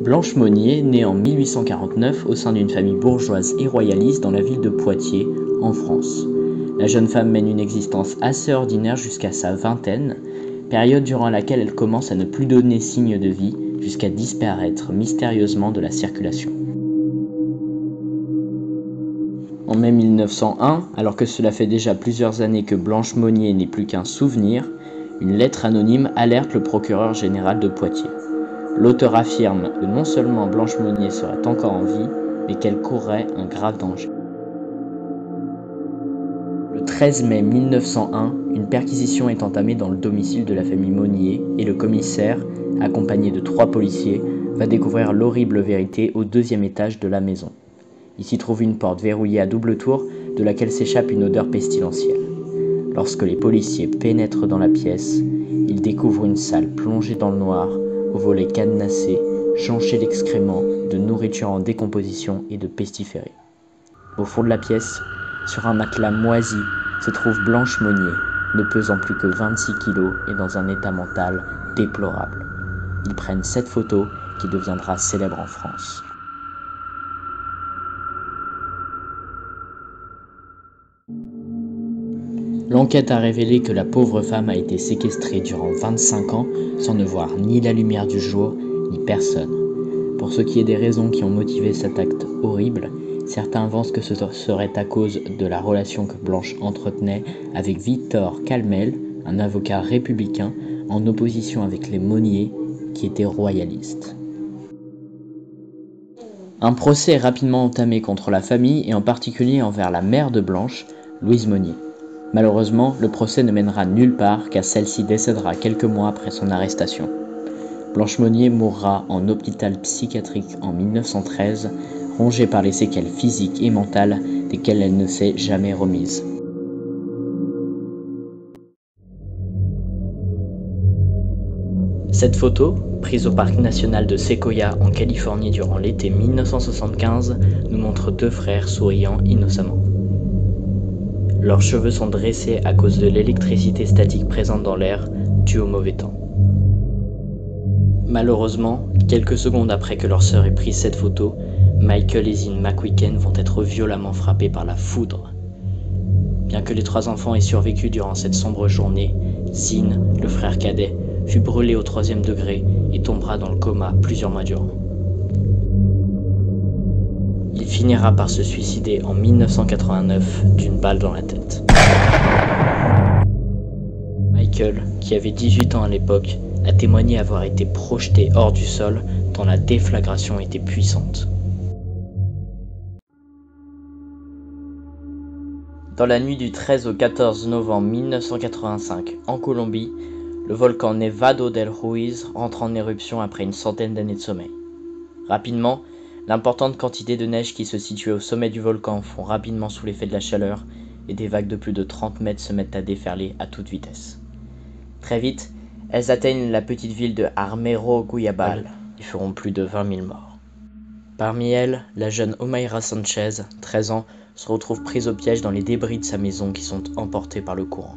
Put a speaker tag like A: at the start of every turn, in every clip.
A: Blanche Monnier naît en 1849 au sein d'une famille bourgeoise et royaliste dans la ville de Poitiers, en France. La jeune femme mène une existence assez ordinaire jusqu'à sa vingtaine, période durant laquelle elle commence à ne plus donner signe de vie jusqu'à disparaître mystérieusement de la circulation. En mai 1901, alors que cela fait déjà plusieurs années que Blanche Monnier n'est plus qu'un souvenir, une lettre anonyme alerte le procureur général de Poitiers. L'auteur affirme que non seulement Blanche Monnier serait encore en vie, mais qu'elle courrait un grave danger. Le 13 mai 1901, une perquisition est entamée dans le domicile de la famille Monnier et le commissaire, accompagné de 3 policiers, va découvrir l'horrible vérité au 2e étage de la maison. Il s'y trouve une porte verrouillée à double tour de laquelle s'échappe une odeur pestilentielle. Lorsque les policiers pénètrent dans la pièce, ils découvrent une salle plongée dans le noir, aux volets cadenassés, jonchés d'excréments, de nourriture en décomposition et de pestiférés. Au fond de la pièce, sur un matelas moisi, se trouve Blanche Monnier, ne pesant plus que 26 kilos et dans un état mental déplorable. Ils prennent cette photo qui deviendra célèbre en France. L'enquête a révélé que la pauvre femme a été séquestrée durant 25 ans sans ne voir ni la lumière du jour, ni personne. Pour ce qui est des raisons qui ont motivé cet acte horrible, certains avancent que ce serait à cause de la relation que Blanche entretenait avec Victor Calmel, un avocat républicain, en opposition avec les Monnier, qui étaient royalistes. Un procès est rapidement entamé contre la famille et en particulier envers la mère de Blanche, Louise Monnier. Malheureusement, le procès ne mènera nulle part car celle-ci décédera quelques mois après son arrestation. Blanche Monnier mourra en hôpital psychiatrique en 1913, rongée par les séquelles physiques et mentales desquelles elle ne s'est jamais remise. Cette photo, prise au parc national de Sequoia en Californie durant l'été 1975, nous montre 2 frères souriant innocemment. Leurs cheveux sont dressés à cause de l'électricité statique présente dans l'air, due au mauvais temps. Malheureusement, quelques secondes après que leur sœur ait pris cette photo, Michael et Zin McQuicken vont être violemment frappés par la foudre. Bien que les 3 enfants aient survécu durant cette sombre journée, Zin, le frère cadet, fut brûlé au 3e degré et tombera dans le coma plusieurs mois durant. Il finira par se suicider en 1989 d'une balle dans la tête. Michael, qui avait 18 ans à l'époque, a témoigné avoir été projeté hors du sol tant la déflagration était puissante. Dans la nuit du 13 au 14 novembre 1985, en Colombie, le volcan Nevado del Ruiz rentre en éruption après une centaine d'années de sommeil. Rapidement, l'importante quantité de neige qui se situait au sommet du volcan fond rapidement sous l'effet de la chaleur et des vagues de plus de 30 mètres se mettent à déferler à toute vitesse. Très vite, elles atteignent la petite ville de Armero Guayabal et feront plus de 20 000 morts. Parmi elles, la jeune Omaira Sanchez, 13 ans, se retrouve prise au piège dans les débris de sa maison qui sont emportés par le courant.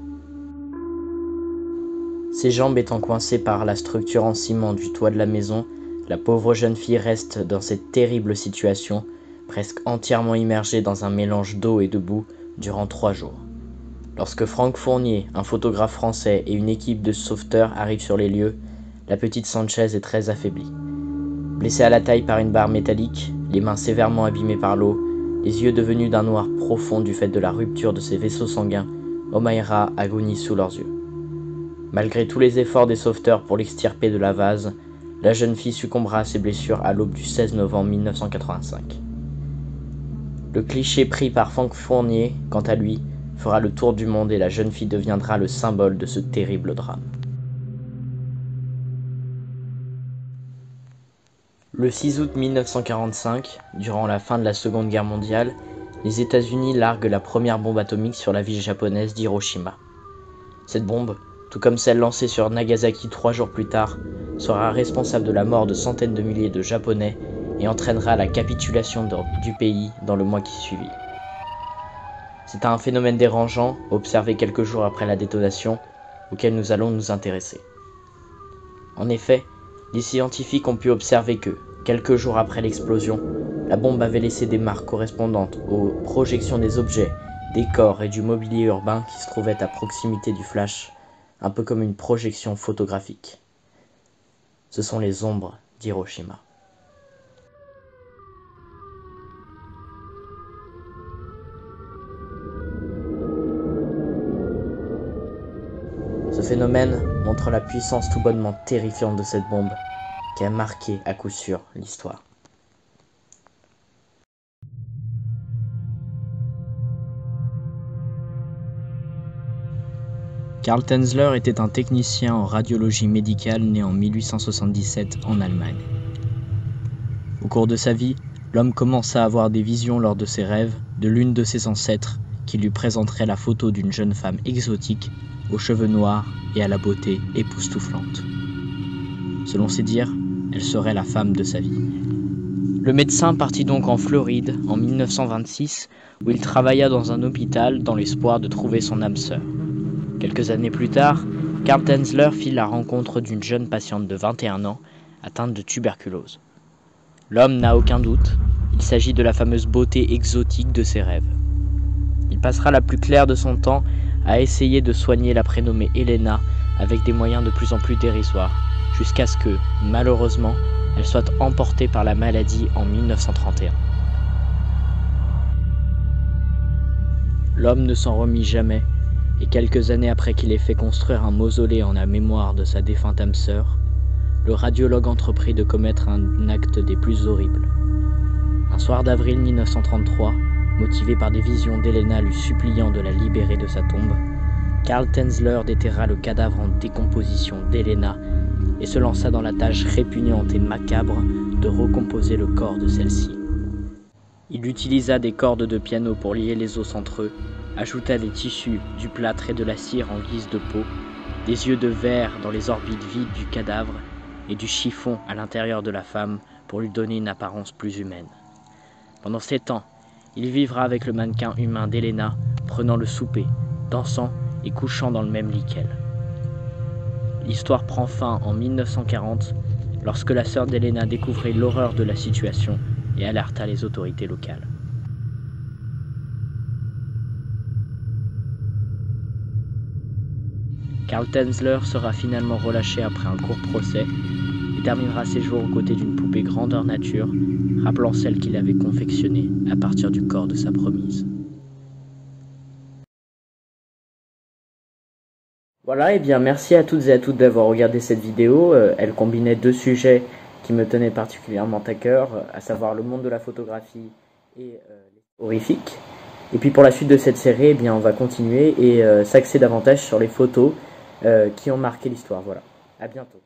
A: Ses jambes étant coincées par la structure en ciment du toit de la maison, la pauvre jeune fille reste dans cette terrible situation, presque entièrement immergée dans un mélange d'eau et de boue durant 3 jours. Lorsque Franck Fournier, un photographe français et une équipe de sauveteurs arrivent sur les lieux, la petite Sanchez est très affaiblie. Blessée à la taille par une barre métallique, les mains sévèrement abîmées par l'eau, les yeux devenus d'un noir profond du fait de la rupture de ses vaisseaux sanguins, Omaira agonise sous leurs yeux. Malgré tous les efforts des sauveteurs pour l'extirper de la vase, la jeune fille succombera à ses blessures à l'aube du 16 novembre 1985. Le cliché pris par Franck Fournier, quant à lui, fera le tour du monde et la jeune fille deviendra le symbole de ce terrible drame. Le 6 août 1945, durant la fin de la Seconde Guerre mondiale, les États-Unis larguent la première bombe atomique sur la ville japonaise d'Hiroshima. Cette bombe, tout comme celle lancée sur Nagasaki 3 jours plus tard, sera responsable de la mort de centaines de milliers de Japonais et entraînera la capitulation du pays dans le mois qui suivit. C'est un phénomène dérangeant, observé quelques jours après la détonation, auquel nous allons nous intéresser. En effet, les scientifiques ont pu observer que, Quelques jours après l'explosion, la bombe avait laissé des marques correspondantes aux projections des objets, des corps et du mobilier urbain qui se trouvaient à proximité du flash, un peu comme une projection photographique. Ce sont les ombres d'Hiroshima. Ce phénomène montre la puissance tout bonnement terrifiante de cette bombe qui a marqué à coup sûr l'histoire. Karl Tanzler était un technicien en radiologie médicale né en 1877 en Allemagne. Au cours de sa vie, l'homme commença à avoir des visions lors de ses rêves de l'une de ses ancêtres qui lui présenterait la photo d'une jeune femme exotique, aux cheveux noirs et à la beauté époustouflante. Selon ses dires, elle serait la femme de sa vie. Le médecin partit donc en Floride en 1926, où il travailla dans un hôpital dans l'espoir de trouver son âme sœur. Quelques années plus tard, Karl Tanzler fit la rencontre d'une jeune patiente de 21 ans, atteinte de tuberculose. L'homme n'a aucun doute, il s'agit de la fameuse beauté exotique de ses rêves. Il passera la plus claire de son temps à essayer de soigner la prénommée Elena avec des moyens de plus en plus dérisoires, jusqu'à ce que, malheureusement, elle soit emportée par la maladie en 1931. L'homme ne s'en remit jamais, et quelques années après qu'il ait fait construire un mausolée en la mémoire de sa défunte âme sœur, le radiologue entreprit de commettre un acte des plus horribles. Un soir d'avril 1933, motivé par des visions d'Elena lui suppliant de la libérer de sa tombe, Karl Tanzler déterra le cadavre en décomposition d'Elena et se lança dans la tâche répugnante et macabre de recomposer le corps de celle-ci. Il utilisa des cordes de piano pour lier les os entre eux, ajouta des tissus, du plâtre et de la cire en guise de peau, des yeux de verre dans les orbites vides du cadavre et du chiffon à l'intérieur de la femme pour lui donner une apparence plus humaine. Pendant 7 ans, il vivra avec le mannequin humain d'Elena, prenant le souper, dansant et couchant dans le même lit qu'elle. L'histoire prend fin en 1940, lorsque la sœur d'Elena découvrit l'horreur de la situation et alerta les autorités locales. Karl Tanzler sera finalement relâché après un court procès et terminera ses jours aux côtés d'une poupée grandeur nature, rappelant celle qu'il avait confectionnée à partir du corps de sa promise. Voilà, et bien merci à toutes et à toutes d'avoir regardé cette vidéo. Elle combinait 2 sujets qui me tenaient particulièrement à cœur, à savoir le monde de la photographie et les horrifiques. Et puis pour la suite de cette série, eh bien, on va continuer et s'axer davantage sur les photos qui ont marqué l'histoire. Voilà, à bientôt.